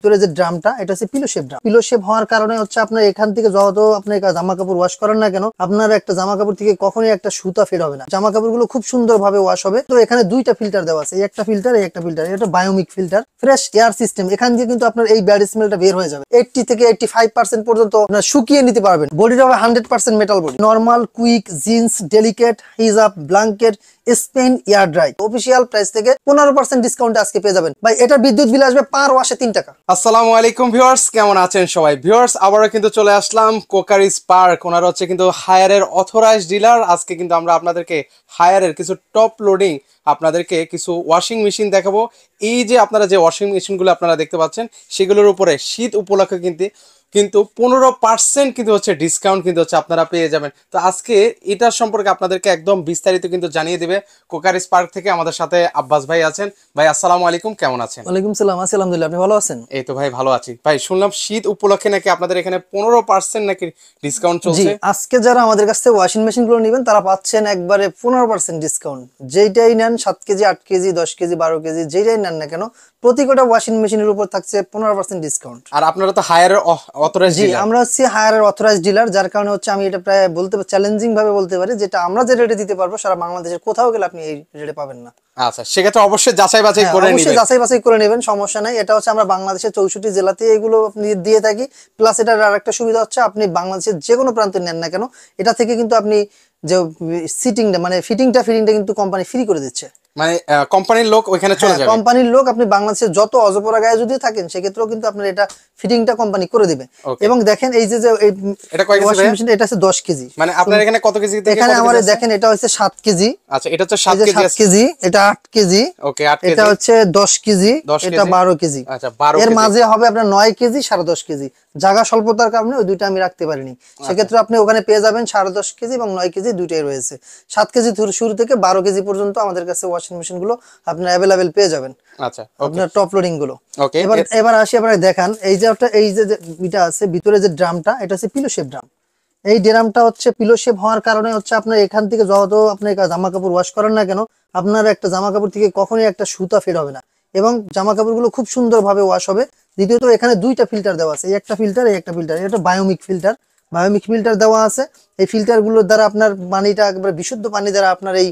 ভিতরে যে ড্রামটা এটা হচ্ছে pillow shape drum. Pillow shape হওয়ার কারণে হচ্ছে আপনার এখান থেকে যত আপনি জামা কাপড় ওয়াশ করেন না কেন, আপনার একটা জামা কাপড় থেকে কখনোই একটা সুতা ফেড হবে না। জামা কাপড় গুলো খুব সুন্দর ভাবে ওয়াশ হবে। তো এখানে দুইটা ফিল্টার দেওয়া আছে, একটা ফিল্টার এই একটা ফিল্টার, এটা বায়োমিক ফিল্টার, ফ্রেশ এয়ার সিস্টেম। এখান দিয়ে কিন্তু আপনার এই ব্যাড স্মেলটা বের হয়ে যাবে। 80 থেকে 85% পর্যন্ত আপনার শুকিয়ে নিতে পারবেন। বডিটা হবে 100% metal body. Normal, quick, jeans, delicate, হিজাব, blanket, spin, air dry. Official price থেকে 15% ডিসকাউন্ট আজকে পেয়ে যাবেন ভাই। এটা বিদ্যুৎ বিল আসবে পার ওয়াশে 3 টাকা। আসসালামু আলাইকুম ভিউয়ার্স, কেমন আছেন সবাই? ভিউয়ার্স, আবারও কিন্তু চলে আসলাম কোকারি স্পার্ক। ওনারা হচ্ছে কিন্তু হায়ারের অথরাইজড ডিলার। আজকে কিন্তু আমরা আপনাদেরকে হায়ারের কিছু টপ লোডিং আপনাদেরকে কিছু ওয়াশিং মেশিন দেখাবো। এই যে আপনারা যে ওয়াশিং মেশিনগুলো আপনারা দেখতে পাচ্ছেন সেগুলোর উপরে শীত উপলক্ষে কিন্তু 15% কিন্তু হচ্ছে ডিসকাউন্ট কিন্তু হচ্ছে আপনারা পেয়ে যাবেন। তো আজকে এটার সম্পর্কে আপনাদেরকে একদম বিস্তারিত কিন্তু জানিয়ে দিবে কোকারি স্পার্ক থেকে। আমাদের সাথে আব্বাস ভাই আছেন। ভাই আসসালামু আলাইকুম, কেমন আছেন? ওয়ালাইকুম সালাম, আছি আলহামদুলিল্লাহ, আপনি ভালো আছেন? এই তো ভাই ভালো আছি। ভাই শুনলাম শীত উপলক্ষে নাকি আপনাদের এখানে 15% নাকি ডিসকাউন্ট চলছে। আজকে যারা আমাদের কাছ থেকে ওয়াশিং মেশিন গুলো নেবেন তারা পাচ্ছেন একবারে 15% ডিসকাউন্ট। যেইটাই নেন, 7 কেজি, 8 কেজি, 10 কেজি, 12 কেজি, যেইটাই নেন না কেন প্রতি কটা ওয়াশিং মেশিনের উপর থাকছে 15% ডিসকাউন্ট। আর আপনারা তো হায়ারের অথরাইজড ডিলার। আমরা হচ্ছে হায়ারের অথরাইজড ডিলার, যার কারণে হচ্ছে আমি এটা প্রায় বলতে চ্যালেঞ্জিং ভাবে বলতে পারি, যেটা আমরা যে রেটে দিতে পারবো সারা বাংলাদেশের কোথাও গেলে আপনি এই রেটে পাবেন না। আচ্ছা, সেক্ষেত্রে অবশ্যই যাচাই বাছাই করে নেবেন। অবশ্যই যাচাই বাছাই করে নেবেন, সমস্যা নাই। এটা হচ্ছে আমরা বাংলাদেশের 64 জেলাতে এগুলো আপনি দিয়ে থাকি। প্লাস এটার আরেকটা সুবিধা হচ্ছে আপনি বাংলাদেশের যে কোনো প্রান্তে নেন না কেন এটা থেকে কিন্তু আপনি যে সিটিংটা মানে ফিটিংটা কিন্তু কোম্পানি ফ্রি করে দিচ্ছে। মানে কোম্পানির লোক ওখানে চলে যাবে। কোম্পানির লোক আপনি বাংলাদেশের যত অজপরা গায়ে যদি থাকেন সেক্ষেত্রেও কিন্তু আপনার এটা ফিটিংটা কোম্পানি করে দিবে। এবং দেখেন এই যে এটা কয় কেজি ওয়াশিং মেশিন, এটা হচ্ছে 10 কেজি। মানে আপনার এখানে কত কেজি থেকে এখানে আমাদের দেখেন এটা হচ্ছে 7 কেজি। আচ্ছা, এটা হচ্ছে 7 কেজি, এটা 8 কেজি। ওকে, 8 কেজি। এটা হচ্ছে 10 কেজি, এটা 12 কেজি। আচ্ছা, 12 এর মাঝে হবে আপনার 9 কেজি, 10.5 কেজি। জায়গা স্বল্পতার কারণে ওই দুইটা আমি রাখতে পারিনি। সেক্ষেত্রে আপনি ওখানে পেয়ে যাবেন 10.5 কেজি এবং 9 কেজি দুইটাই রয়েছে। 7 কেজি শুরু থেকে 12 কেজি পর্যন্ত আমাদের কাছে ওয়াশিং মেশিন গুলো আপনার অ্যাভেলেবেল পেয়ে যাবেন। আচ্ছা, আপনার টপ লোডিং গুলো। ওকে, এবার আসি আপনারা দেখান এই যে এটা আছে ভিতরে যে ড্রামটা, এটা হচ্ছে পিলো শেপ ড্রাম। এই ড্রামটা হচ্ছে পিলো শেপ হওয়ার কারণে হচ্ছে আপনার এখান থেকে যত আপনি জামা কাপড় ওয়াশ করেন না কেন, আপনার একটা জামা কাপড় থেকে কখনোই একটা সুতা ফেড হবে না এবং জামা কাপড়গুলো খুব সুন্দর ভাবে ওয়াশ হবে। দ্বিতীয়ত এখানে দুইটা ফিল্টার দেওয়া আছে, এই একটা ফিল্টার এই একটা ফিল্টার, এটা বায়োমিক ফিল্টার দেওয়া আছে। এই ফিল্টার গুলোর দ্বারা আপনার পানিটা একবারে বিশুদ্ধ পানি দ্বারা আপনার এই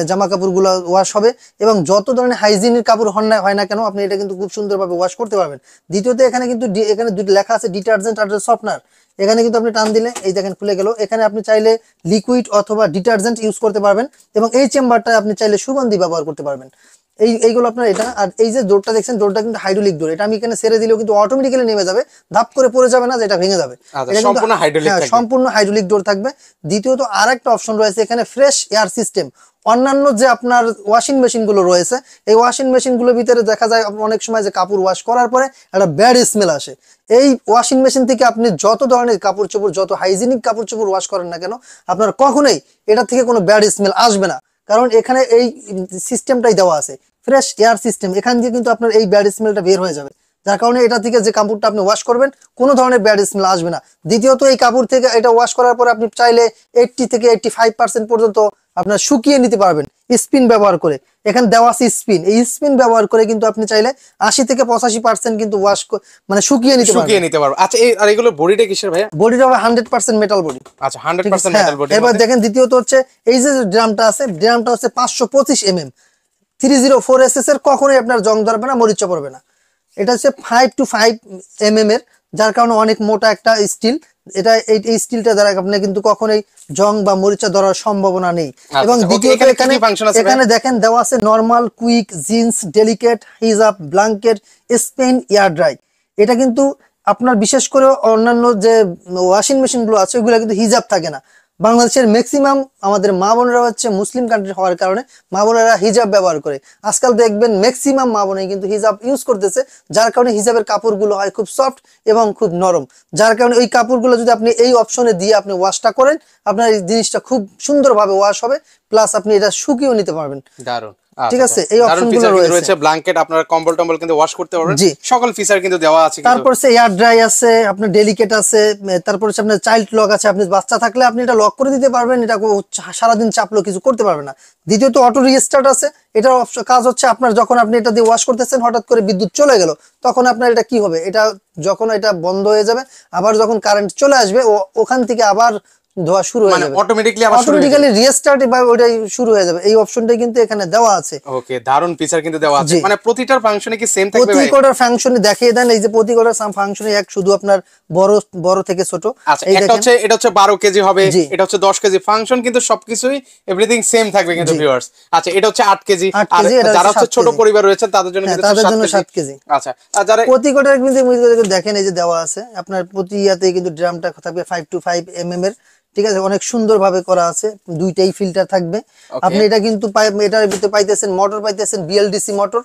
জামা কাপড়গুলো ওয়াশ হবে এবং যত ধরনের হাইজিনের কাপড় হয় না কেন আপনি এটা কিন্তু খুব সুন্দরভাবে ওয়াশ করতে পারবেন। দ্বিতীয়ত এখানে কিন্তু এখানে লেখা আছে ডিটারজেন্ট আর সফটনার। এখানে কিন্তু আপনি টান দিলে এই দেখেন খুলে গেল। এখানে আপনি চাইলে লিকুইড অথবা ডিটারজেন্ট ইউজ করতে পারবেন এবং এই চেম্বারটা আপনি চাইলে সুগন্ধি ব্যবহার করতে পারবেন। এইগুলো আপনার এটা। আর এই যে ডোরটা দেখছেন, ডোরটা কিন্তু হাইড্রোলিক ডোর। এটা আমি এখানে ছেড়ে দিলেও কিন্তু অটোমেটিক্যালি নেমে যাবে, ধাপ করে পড়ে যাবে না যে এটা ভেঙে যাবে। এটা সম্পূর্ণ হাইড্রোলিক ডোর থাকবে। দ্বিতীয়ত আরেকটা অপশন রয়েছে এখানে ফ্রেশ এয়ার সিস্টেম। অন্যান্য যে আপনার ওয়াশিং মেশিন গুলো রয়েছে এই ওয়াশিং মেশিন গুলোর ভিতরে দেখা যায় অনেক সময় যে কাপড় ওয়াশ করার পরে একটা ব্যাড স্মেল আসে। এই ওয়াশিং মেশিন থেকে আপনি যত ধরনের কাপড় চোপড়, যত হাইজিনিক কাপড় চোপড় ওয়াশ করেন না কেন আপনার কখনোই এটা থেকে কোনো ব্যাড স্মেল আসবে না, কারণ এখানে এই সিস্টেমটাই দেওয়া আছে ফ্রেশ এয়ার সিস্টেম। এখান দিয়ে কিন্তু আপনার এই ব্যাড স্মেলটা বের হয়ে যাবে, যার কারণে এটা থেকে যে কাপড়টা আপনি ওয়াশ করবেন কোনো ধরনের ব্যাড স্মেল আসবে না। দ্বিতীয়ত এই কাপড় থেকে এটা ওয়াশ করার পরে আপনি চাইলে 80 থেকে 85% পর্যন্ত আপনার শুকিয়ে নিতে পারবেন স্পিন ব্যবহার করে। এখানে দেওয়া আছে স্পিন, এই স্পিন ব্যবহার করে কিন্তু আপনি চাইলে 80 থেকে 85% কিন্তু ওয়াশ মানে শুকিয়ে নিতে পারবেন। আচ্ছা, আর এগুলো বডিটা কিসের ভাই? বডিটা হবে 100% মেটাল বডি। আচ্ছা, 100% মেটাল বডি। এবার দেখেন দ্বিতীয়ত হচ্ছে এই যে ড্রামটা আছে, ড্রামটা হচ্ছে 525 mm 304SS এর। কখনোই আপনার জং ধরবে না, মরিচা পড়বে না। এটা হচ্ছে 5 to 5 mm এর, যার কারণে অনেক মোটা একটা স্টিল। এটা এই স্টিলটা দ্বারা আপনি কিন্তু কখনোই জং বা মরিচা ধরার সম্ভাবনা নেই। এবং দ্বিতীয়ত এখানে দেখেন দেওয়া আছে নরমাল, কুইক, জিন্স, ডেলিকেট, হিজাব, ব্ল্যাঙ্কেট, স্পেন, এয়ার ড্রাই। এটা কিন্তু আপনার বিশেষ করে অন্যান্য যে ওয়াশিং মেশিন গুলো আছে ওইগুলো কিন্তু হিজাব থাকে না। বাংলাদেশের ম্যাক্সিমাম আমাদের মা বোনেরা হচ্ছে মুসলিম কান্ট্রি হওয়ার কারণে মা বোনেরা হিজাব ব্যবহার করে। আজকাল দেখবেন ম্যাক্সিমাম মা বোনেই কিন্তু হিজাব ইউজ করতেছে, যার কারণে হিজাবের কাপড়গুলো হয় খুব সফট এবং খুব নরম। যার কারণে ওই কাপড়গুলো যদি আপনি এই অপশনে দিয়ে আপনি ওয়াশটা করেন আপনার এই জিনিসটা খুব সুন্দরভাবে ওয়াশ হবে, প্লাস আপনি এটা শুকিয়েও নিতে পারবেন। দারুন। ঠিক আছে, এই অপশনগুলো রয়েছে। ব্ল্যাঙ্কেট, আপনারা কম্বল টম্বল কিন্তু ওয়াশ করতে পারবেন, সকল ফিচার কিন্তু দেওয়া আছে। তারপর সে এয়ার ড্রাই আছে, আপনার ডেলিকেট আছে, তারপর হচ্ছে আপনার চাইল্ড লক আছে, আপনি বাচ্চা থাকলে আপনি এটা লক করে দিতে পারবেন, এটা সারাদিন চাপলেও কিছু করতে পারবে না। দ্বিতীয়ত অটো রিস্টার্ট আছে, এটার কাজ হচ্ছে আপনার যখন আপনি এটা দিয়ে ওয়াশ করতেছেন হঠাৎ করে বিদ্যুৎ চলে গেল, তখন আপনার এটা কি হবে, এটা যখন এটা বন্ধ হয়ে যাবে আবার যখন কারেন্ট চলে আসবে ওখান থেকে আবার ধোয়া শুরু হয়ে যাবে, অটোমেটিক্যালি রিস্টার্ট বা ওটাই শুরু হয়ে যাবে। এই অপশনটাই কিন্তু এখানে দেওয়া আছে। ওকে, দারুন ফিচার কিন্তু দেওয়া আছে। মানে প্রতিটার ফাংশনে কি সেম থাকবে ভাই? প্রতিটার ফাংশনে দেখিয়ে দেন, এই যে প্রতিটার ফাংশনে এক, শুধু আপনার বড় থেকে ছোট। আচ্ছা, এটা হচ্ছে 12 কেজি হবে, এটা হচ্ছে 10 কেজি, ফাংশন কিন্তু সবকিছুই এভরিথিং সেম থাকবে কিন্তু ভিউয়ার্স। আচ্ছা, এটা হচ্ছে 8 কেজি, আর যারা হচ্ছে ছোট পরিবার রয়েছে তাদের জন্য কিন্তু 7 কেজি। আচ্ছা, আর যারা প্রতিটার কিন্তু দেখেন এই যে দেওয়া আছে, আপনার প্রতি ইয়াতে কিন্তু ড্রামটা থাকবে 5 to 5 mm এর। ঠিক আছে, অনেক সুন্দর ভাবে করা আছে, দুইটাই ফিল্টার থাকবে। আপনি এটা কিন্তু এটার ভিতরে পাইতেছেন মোটর, পাইতেছেন বিএলডিসি মোটর।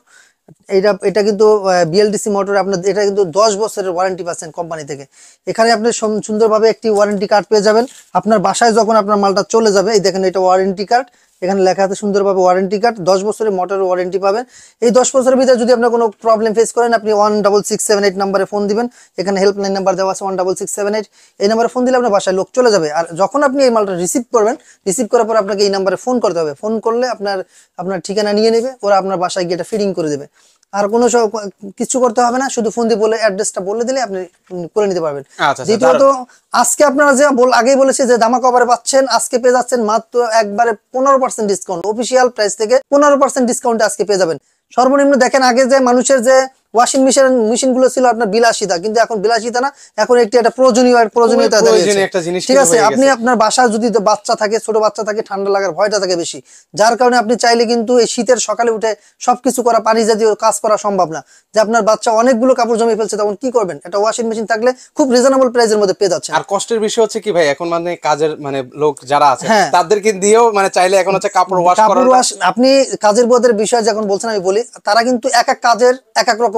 এটা কিন্তু বিএলডিসি মোটর, আপনার এটা কিন্তু 10 বছরের ওয়ারেন্টি পাচ্ছেন কোম্পানি থেকে। এখানে আপনি সুন্দরভাবে একটি ওয়ারেন্টি কার্ড পেয়ে যাবেন আপনার বাসায় যখন আপনার মালটা চলে যাবে। এই দেখেন, এটা ওয়ারেন্টি কার্ড, এখানে লেখা আছে সুন্দরভাবে ওয়ারেন্টি কার্ড, 10 বছরের মোটরের ওয়ারেন্টি পাবেন। এই 10 বছরের ভিতরে যদি আপনার কোনো প্রবলেম ফেস করেন, আপনি 16678 নাম্বারে ফোন দিবেন, এখানে হেল্পলাইন নাম্বার দেওয়া আছে 16678, এই নাম্বারে ফোন দিলে আপনার বাসায় লোক চলে যাবে। আর যখন আপনি এই মালটা রিসিভ করবেন, রিসিভ করার পর আপনাকে এই নাম্বারে ফোন করতে হবে, ফোন করলে আপনার ঠিকানা নিয়ে নেবে, ওরা আপনার বাসায় গিয়ে এটা ফিটিং করে দেবে। আর কোনো কিছু করতে হবে না, শুধু ফোন দিয়ে বলে অ্যাড্রেসটা বলে দিলে আপনি করে নিতে পারবেন। দ্বিতীয়ত, আজকে আপনারা যে আগেই বলেছি যে ধামাকা অফারে পাচ্ছেন, আজকে পেয়ে যাচ্ছেন মাত্র একবারে 15% ডিসকাউন্ট, অফিসিয়াল প্রাইস থেকে 15% ডিসকাউন্ট আজকে পেয়ে যাবেন। সর্বনিম্ন দেখেন, আগে যে মানুষের যে ওয়াশিং মেশিন গুলো ছিল আপনার বিলাসিতা, কিন্তু এখন বিলাসিতা না, এখন একটা প্রয়োজনীয়তা। ঠিক আছে, আপনি আপনার বাসায় যদি বাচ্চা থাকে, ছোট বাচ্চা থাকে, ঠান্ডা লাগার ভয়টা থাকে বেশি, যার কারণে আপনি চাইলে কিন্তু এই শীতের সকালে উঠে সবকিছু করা, পানি জাতীয় কাজ করা সম্ভব না। যে আপনার বাচ্চা অনেকগুলো কাপড় জমে ফেলছে, তখন কি করবেন? একটা ওয়াশিং মেশিন থাকলে খুব রিজনেবল প্রাইসের মধ্যে পেয়ে যাচ্ছে। আর কষ্টের বিষয় হচ্ছে কি ভাই, এখন মানে কাজের লোক যারা আছে তাদেরকে দিয়েও চাইলে এখন হচ্ছে কাপড় ওয়াশ আপনি কাজের বোধের বিষয় যখন বলছেন, আমি বলি তারা কিন্তু এক এক কাজের এক এক রকম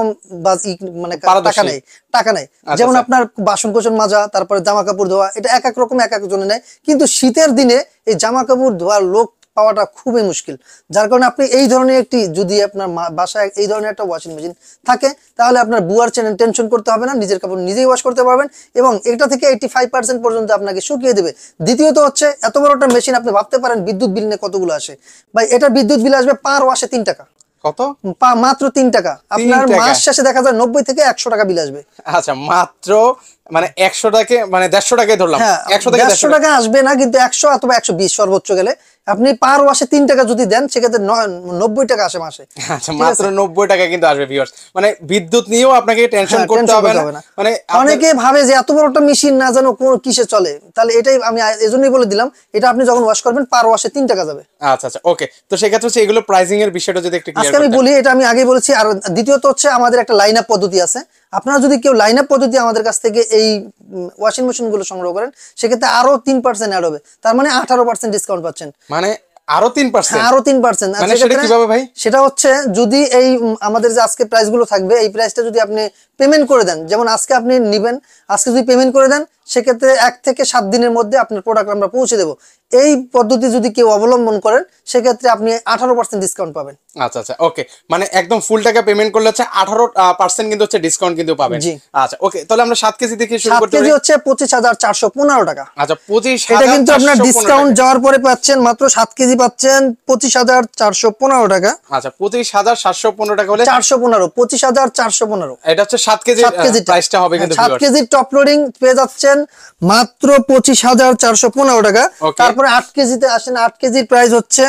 টাকা নেই। যেমন আপনার বাসন কোসন মাজা, তারপরে জামা কাপড় ধোয়া, এটা এক এক রকম এক এক জনে নেয়। কিন্তু শীতের দিনে এই জামা কাপড় ধোয়ার লোক পাওয়াটা খুবই মুশকিল, যার কারণে আপনি এই ধরনের যদি আপনার বাসায় এই ধরনের একটা ওয়াশিং মেশিন থাকে, তাহলে আপনার বুয়ার টেনশন করতে হবে না, নিজের কাপড় নিজেই ওয়াশ করতে পারবেন, এবং এটা থেকে 85% পর্যন্ত আপনাকে শুকিয়ে দেবে। দ্বিতীয়ত হচ্ছে, এত বড় একটা মেশিন, আপনি ভাবতে পারেন বিদ্যুৎ বিল নিয়ে কতগুলো আসে ভাই। এটা বিদ্যুৎ বিল আসবে পার ওয়াশে 3 টাকা। কত? মাত্র 3 টাকা। আপনার মাস শেষে দেখা যায় 90 থেকে 100 টাকা বিল আসবে। আচ্ছা, মাত্র 100 টাকা, 150 টাকায় ধরলাম, 100 টাকা আসবে না, কিন্তু 100 অথবা 120 সর্বোচ্চ গেলে আপনি পার ওয়াশে 3 টাকা যদি দেন, সেক্ষেত্রে 90 টাকা আসে মাসে। আচ্ছা, মাত্র 90 টাকা কিন্তু আসবে ভিউয়ার্স। বিদ্যুৎ নিয়েও আপনাকে টেনশন করতে হবে না। অনেকে ভাবে যে এত বড় একটা মেশিন না জানো কোন কিসে চলে, তাহলে এটাই আমি এজন্যই বলে দিলাম, এটা আপনি যখন ওয়াশ করবেন পার ওয়াশে 3 টাকা যাবে। আচ্ছা আচ্ছা, ওকে। তো সেক্ষেত্রে হচ্ছে এগুলো প্রাইসিং এর বিষয়টা যদি একটু ক্লিয়ার আজকে আমি বলি, এটা আমি আগেই বলেছি। আর দ্বিতীয়ত হচ্ছে, আমাদের একটা লাইন আপ পদ্ধতি আছে। আপনারা যদি কেউ লাইন আপ পদ্ধতি আমাদের কাছ থেকে এই ওয়াশিং মেশিন গুলো সংগ্রহ করেন, সেক্ষেত্রে আরো 3% অ্যাড হবে, তার মানে 18% ডিসকাউন্ট পাচ্ছেন। আরো 3%? আরো 3%। সেটা কিভাবে ভাই? সেটা হচ্ছে, যদি এই আমাদের যে আজকে প্রাইস গুলো থাকবে, এই প্রাইসটা যদি আপনি পেমেন্ট করে দেন, যেমন আজকে আপনি নিবেন, আজকে যদি পেমেন্ট করে দেন, সেক্ষেত্রে 1 থেকে 7 দিনের মধ্যে আপনার প্রোডাক্ট আমরা পৌঁছে দেবো। এই পদ্ধতি যদি কেউ অবলম্বন করেন, সেক্ষেত্রে আপনি 18% ডিসকাউন্ট পাবেন। আচ্ছা আচ্ছা, ওকে। একদম ফুল টাকা পেমেন্ট করলে হচ্ছে 18% কিন্তু হচ্ছে ডিসকাউন্ট কিন্তু পাবেন। আচ্ছা, ওকে। তাহলে আমরা 7 কেজি থেকে শুরু করতে পারি। 7 কেজি হচ্ছে 25,415 টাকা। আচ্ছা, 25,000। এটা কিন্তু আপনার ডিসকাউন্ট যাওয়ার পরে পাচ্ছেন, মাত্র 7 কেজি পাচ্ছেন 25,415 টাকা। আচ্ছা, 25,715 টাকা হলে 415, 25,415। এটা হচ্ছে 7 কেজি প্রাইসটা হবে কিন্তু 7 কেজি টপ লোডিং পেয়ে যাচ্ছেন মাত্র 25,415 টাকা। তারপরে 8 কেজিতে আসেন, 8 কেজির প্রাইস হচ্ছে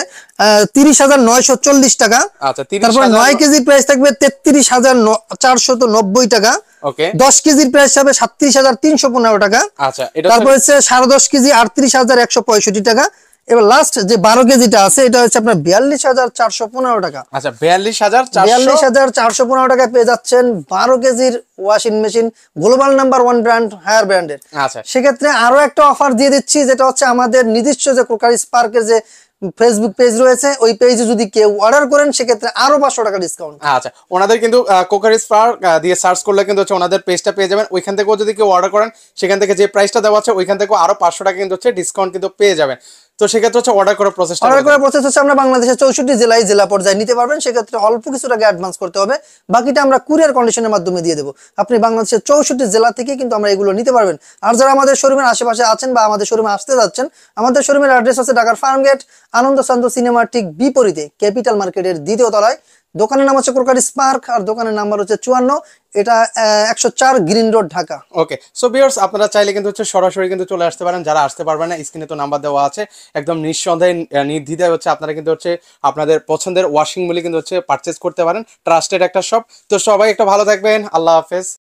30,940 টাকা। আচ্ছা, তারপরে 9 কেজির প্রাইস থাকবে 33,490 টাকা। ওকে। 10 কেজির প্রাইস হবে 37,315 টাকা। আচ্ছা, এটা তারপর হচ্ছে 10.5 কেজি 38,165 টাকা। এবার লাস্ট যে 12 কেজিটা আছে, এটা হচ্ছে আপনার 42,415 টাকা। আচ্ছা, 42,415 টাকা পেয়ে যাচ্ছেন 12 কেজির washing machine, global number 1 brand, Haier ব্র্যান্ডের। আচ্ছা, সেক্ষেত্রে আরো একটা অফার দিয়ে দিচ্ছি, যেটা হচ্ছে আমাদের নিজস্ব যে কোকারি স্পার্কের যে ফেসবুক পেজ রয়েছে, ওই পেজে যদি কেউ অর্ডার করেন, সেক্ষেত্রে আরো 500 টাকা ডিসকাউন্ট। আচ্ছা, ওনাদের কিন্তু কোকারি স্পার্ক দিয়ে সার্চ করলে কিন্তু হচ্ছে ওনাদের পেজটা পেয়ে যাবেন। ওইখান থেকেও যদি কেউ অর্ডার করেন, সেখান থেকে যে প্রাইসটা দেওয়া আছে, ওইখান থেকেও আরো 500 টাকা কিন্তু হচ্ছে ডিসকাউন্ট কিন্তু পেয়ে যাবেন। তো সেক্ষেত্রে হচ্ছে অর্ডার করার প্রসেসটা অর্ডার করার প্রসেস হচ্ছে আমরা বাংলাদেশের 64 জেলায় জেলা পর্যায়ে নিতে পারবেন। সেক্ষেত্রে অল্প কিছু টাকা অ্যাডভান্স করতে হবে, বাকিটা আমরা কুরিয়ার কন্ডিশনের মাধ্যমে দিয়ে দেবো। আপনি বাংলাদেশের 64 জেলা থেকে কিন্তু আমরা এগুলো নিতে পারবেন। আর যারা আমাদের শোরুমের আশেপাশে আছেন বা আমাদের শোরুমে আসতে যাচ্ছেন, আমাদের শোরুমের অ্যাড্রেস হচ্ছে ঢাকার ফার্মগেট আনন্দ সান্দ সিনেমার ঠিক বিপরীতে ক্যাপিটাল মার্কেটের দ্বিতীয় তলায়। দোকানের নাম হচ্ছে কোকারিজ পার্ক আর দোকানের নাম্বার হচ্ছে 54, এটা 104 গ্রিন রোড, ঢাকা। ওকে, সো ভিউয়ার্স আপনারা চাইলে কিন্তু হচ্ছে সরাসরি কিন্তু চলে আসতে পারেন। যারা আসতে পারবেন না, স্ক্রিনে তো নাম্বার দেওয়া আছে, একদম নিঃসন্দেহে নির্দ্বিধায় হচ্ছে আপনারা কিন্তু হচ্ছে আপনাদের পছন্দের ওয়াশিং মিলে কিন্তু হচ্ছে পারচেজ করতে পারেন। ট্রাস্টেড একটা শপ। তো সবাই একটা ভালো থাকবেন, আল্লাহ হাফেজ।